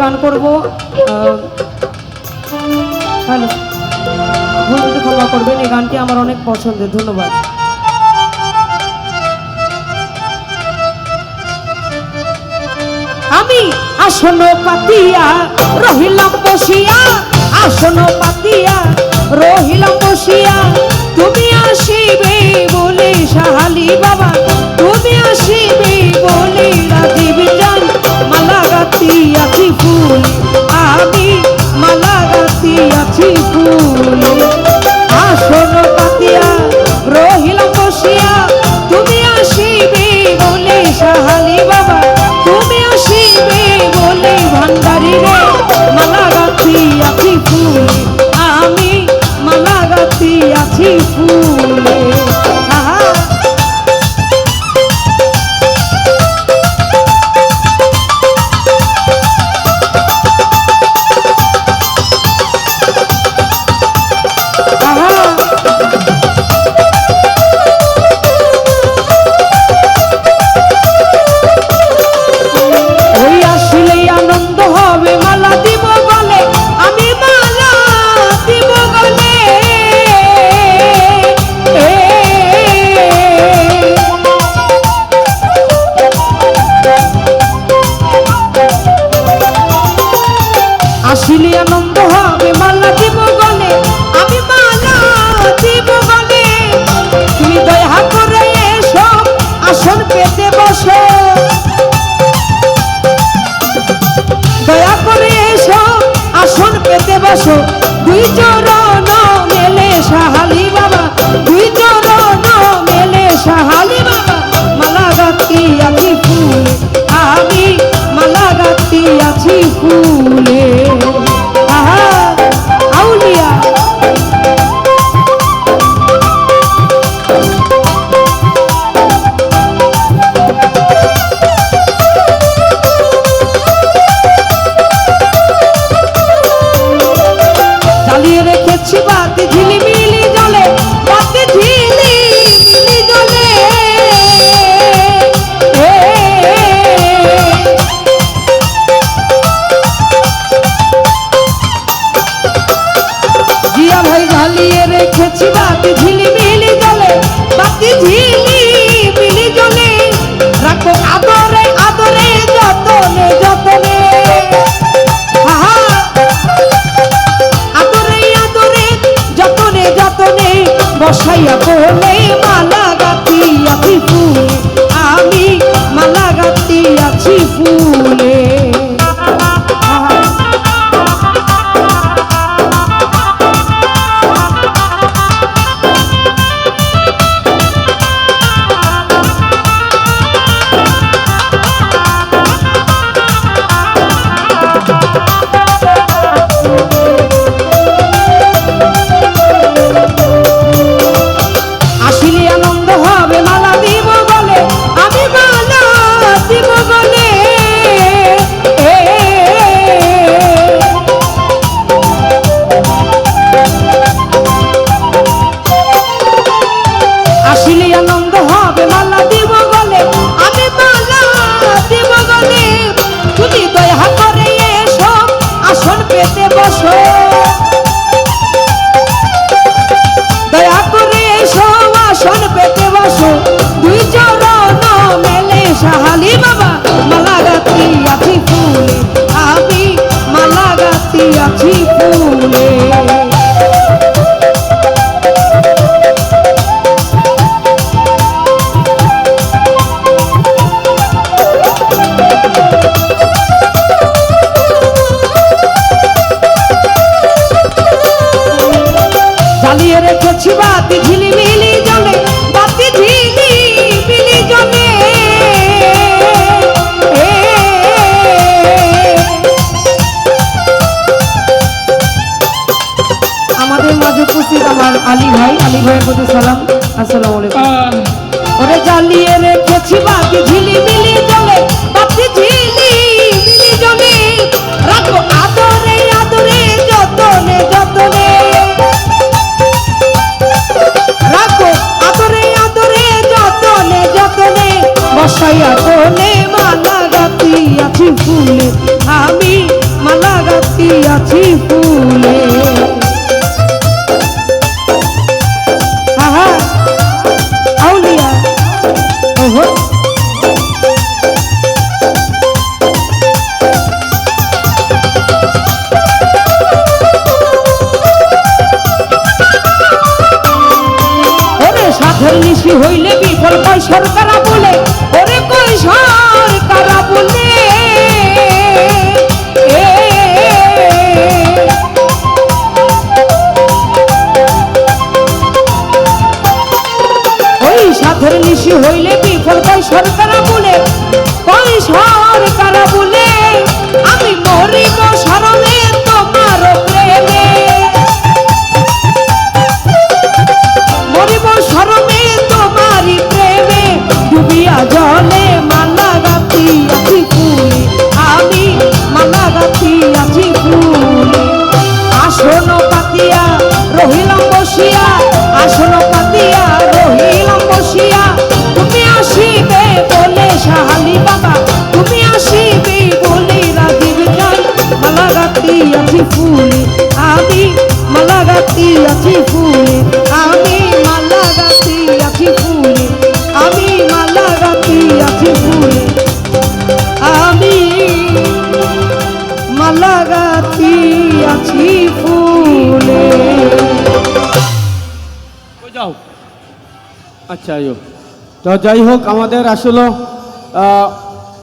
গান করবো। হ্যালো, ভুল ক্ষমা করবেন, এই গানটি আমার অনেক পছন্দের। ধন্যবাদ। আমি আসন পাতিয়া রহিলাম বসিয়া, আসন পাতিয়া রহিলাম বসিয়া, তুমি আসিবে বলে সাহালি বাবা, তুমি আসিবে বলে রাজীব জান, মালা গাঁথিয়াছি ফুল, আমি মালা গাঁথিয়াছি ফুল। আসন পাতিয়া রহিলাম বসিয়া, তুমি আসিবে বলে সাহালি বাবা, তুমি আসিবে বলে ভান্ডারি রে, মালা গাঁথিয়াছি ফুল, আমি মালা গাঁথিয়াছি ফুলে। আসিলে আনন্দ হবে, মালা দিব গলে, আমি মালা দিব গলে, তুমি দয়া করে এসো, আসন পেতে বসো, দয়া করে এসো, আসন পেতে বসো, দুই চরণ মেলে সাহালি বাবা, দুই চরণ মেলে সাহালি বাবা, মালা গাঁথিয়াছি ফুলে, আমি মালা গাঁথিয়াছি ফুলে। আউলিয়া জ্বালিয়ে রেখেছি বাতি ঝিলিমিলি জলে, বাতি ঝিলিমিলি জলে, জিয়া ভাই জ্বালিয়ে রেখেছি বাতি ঝিলিমিলি জলে, বাতি ঝিলিমিলি জলে, রাখো আদরে আদরে যতনে যতনে, আদরে আদরে যতনে যতনে, বসাইয়া বলে মালা গাঁথিয়াছি ফুলে, আমি মালা গাঁথিয়াছি ফুলে। আসিলে আনন্দ হবে, মালা দিব বলে, আমি মালা দিব বলে, আসিলে আনন্দ হবে, মালা দিব বলে, আমি মালা দিব বলে, তুমি দয়া করে এসো, আসন পেতে বসো, দয়া করে এসো, আসন পেতে বসো, দুই চরণ মেলে সাহালি বাবা, মালা গাঁথিয়াছি ফুলে, আমি মালা গাঁথিয়াছি ফুলে। জ্বালিয়ে রেখেছি বাতি ঝিলিমিলি জলে, বাতি ঝিলিমিলি জলে, আমাদের মাঝে উপস্থিত আমার আলী ভাই, আলী ভাইয়ের প্রতি সালাম, আসসালামু আলাইকুম। ওরে জ্বালিয়ে রেখেছি বাতি ঝিলিমিলি জলে, বাতি ঝিলিমিলি জলে, রাখো আদরে আদরে যতনে যতনে, রাখো আদরে আদরে যতনে যতনে, বসাইয়া কোলে মালা গাঁথিয়াছি ফুলে, আমি আছি ফুলে। আহা আউলিয়া ওহো সাধের নিশি হইলে বিফল কয় সরকারা বলে, ওরে কয় সরকারা বলে। ওই সাধের নিশি হইলে বিফল কয় সরকারা বলে, কয় সরকারা বলে। আমি মরিব শরণে তোমার প্রেমে, মরিব শরণে তোমারি প্রেমে। ডুবিয়া জলে মালা গাতি আছি ফুলে, আমি মালা গাতি আছি ফুলে। আসন পাতিয়া রহিলাম বসিয়া, আসন পাতিয়া রহিলাম বসিয়া। তুমি আসিবে বলে সাহালি বাবা, তুমি আসিবে বলে রাজীব জয়। মালা গাতি আছি ফুলে, আমি মালা গাতি আছি ফুলে, আমি মালা গাতি আছি ফুলে, আমি মালা গাতি আছি ফুলে, আমি মালা গাতি আছি ফুলে। যাও আচ্ছা তো যাই হোক, আমাদের আসলে